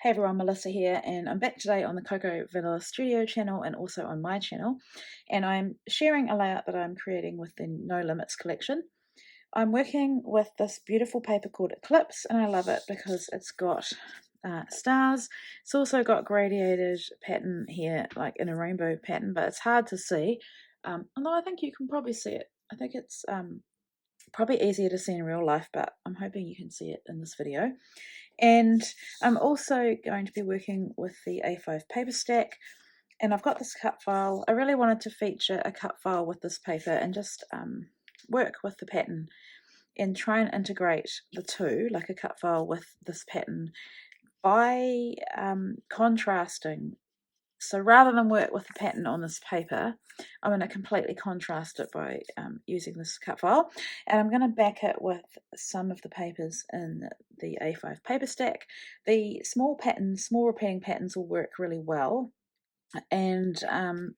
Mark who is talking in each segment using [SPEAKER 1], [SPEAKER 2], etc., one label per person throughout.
[SPEAKER 1] Hey everyone, Melissa here, and I'm back today on the Coco Vanilla Studio channel and also on my channel. And I'm sharing a layout that I'm creating with the No Limits collection. I'm working with this beautiful paper called Eclipse, and I love it because it's got stars. It's also got gradiated pattern here, like in a rainbow pattern, but it's hard to see. Although I think you can probably see it. I think it's probably easier to see in real life, but I'm hoping you can see it in this video. And I'm also going to be working with the A5 paper stack, and I've got this cut file. I really wanted to feature a cut file with this paper and just work with the pattern and try and integrate the two, like a cut file with this pattern, by contrasting. So rather than work with the pattern on this paper, I'm going to completely contrast it by using this cut file, and I'm going to back it with some of the papers in the A5 paper stack. The small repeating patterns will work really well, and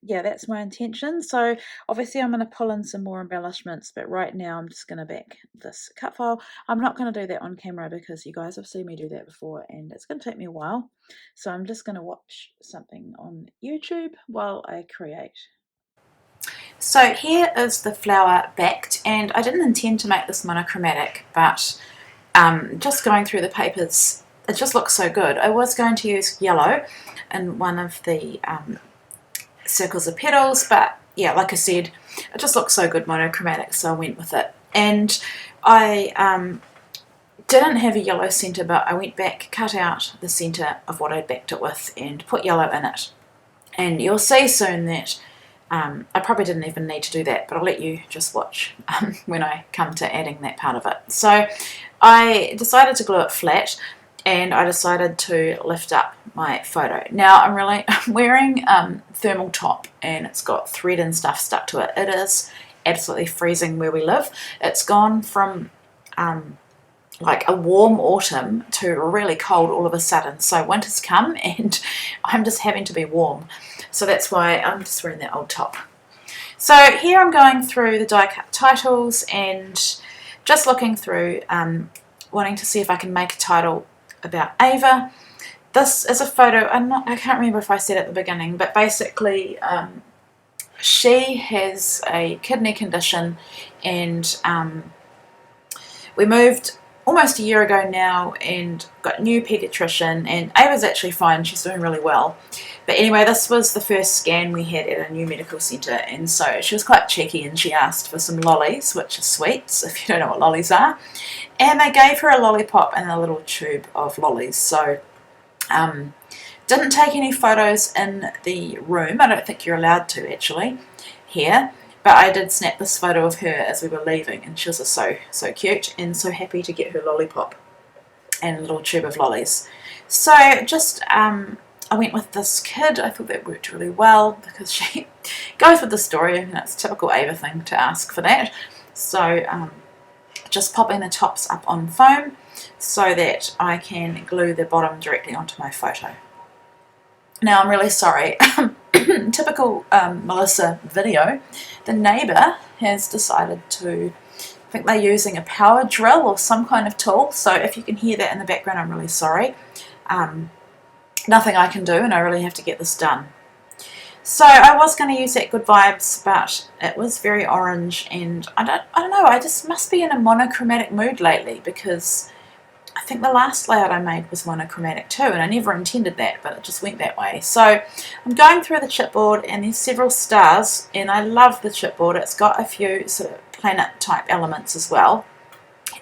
[SPEAKER 1] yeah, that's my intention. So obviously I'm going to pull in some more embellishments, but right now I'm just going to back this cut file. I'm not going to do that on camera because you guys have seen me do that before and it's going to take me a while, so I'm just going to watch something on YouTube while I create. So here is the flower backed, and I didn't intend to make this monochromatic, but just going through the papers, it just looks so good. I was going to use yellow in one of the circles of petals, but yeah, like I said, it just looks so good monochromatic, so I went with it. And I didn't have a yellow centre, but I went back, cut out the centre of what I'd backed it with and put yellow in it. And you'll see soon that I probably didn't even need to do that, but I'll let you just watch when I come to adding that part of it. So I decided to glue it flat, and I decided to lift up my photo. Now I'm wearing thermal top, and it's got thread and stuff stuck to it. It is absolutely freezing where we live. It's gone from like a warm autumn to really cold all of a sudden. So winter's come and I'm just having to be warm. So that's why I'm just wearing that old top. So here I'm going through the die cut titles and just looking through, wanting to see if I can make a title about Ava. This is a photo, I can't remember if I said at the beginning, but basically she has a kidney condition, and we moved almost a year ago now and got a new paediatrician, and Ava's actually fine, she's doing really well. But anyway, this was the first scan we had at a new medical centre, and so she was quite cheeky and she asked for some lollies, which are sweets, if you don't know what lollies are. And they gave her a lollipop and a little tube of lollies. So didn't take any photos in the room. I don't think you're allowed to actually here. But I did snap this photo of her as we were leaving, and she was just so cute and so happy to get her lollipop and a little tube of lollies. So just I went with this kid. I thought that worked really well because she goes with the story, and it's a typical Ava thing to ask for that. So just popping the tops up on foam so that I can glue the bottom directly onto my photo. Now I'm really sorry. Typical Melissa video, the neighbour has decided to, I think they're using a power drill or some kind of tool, so if you can hear that in the background, I'm really sorry. Nothing I can do, and I really have to get this done. So I was going to use that Good Vibes, but it was very orange, and I don't know, I just must be in a monochromatic mood lately, because I think the last layout I made was monochromatic too, and I never intended that, but it just went that way. So I'm going through the chipboard, and there's several stars, and I love the chipboard. It's got a few sort of planet type elements as well,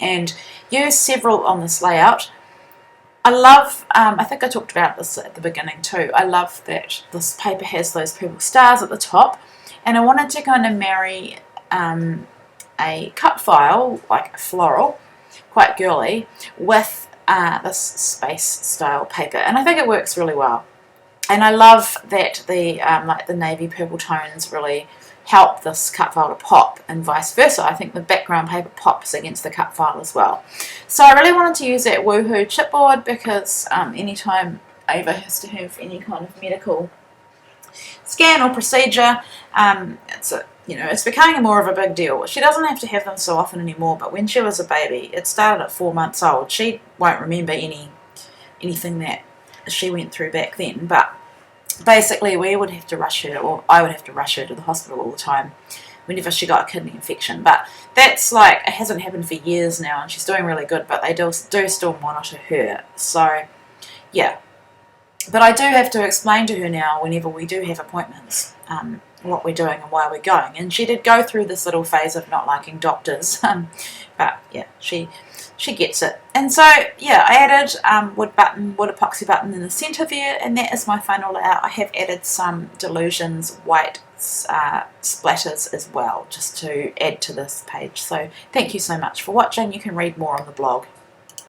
[SPEAKER 1] and use several on this layout. I love, I think I talked about this at the beginning too, I love that this paper has those purple stars at the top, and I wanted to kind of marry a cut file, like a floral, quite girly, with this space style paper, and I think it works really well. And I love that the like the navy purple tones really help this cut file to pop, and vice versa. I think the background paper pops against the cut file as well. So I really wanted to use that Woohoo chipboard because anytime Ava has to have any kind of medical scan or procedure, it's becoming more of a big deal. She doesn't have to have them so often anymore, but when she was a baby, it started at 4 months old. She won't remember anything that she went through back then. But basically we would have to rush her, or I would have to rush her to the hospital all the time whenever she got a kidney infection. But that's like, it hasn't happened for years now, and she's doing really good, but they do still monitor her. So yeah, but I do have to explain to her now whenever we do have appointments, what we're doing and why we're going. And she did go through this little phase of not liking doctors, but yeah, she gets it. And so yeah, I added wood epoxy button in the centre there, and that is my final layout. I have added some Delusions white splatters as well, just to add to this page. So thank you so much for watching. You can read more on the blog.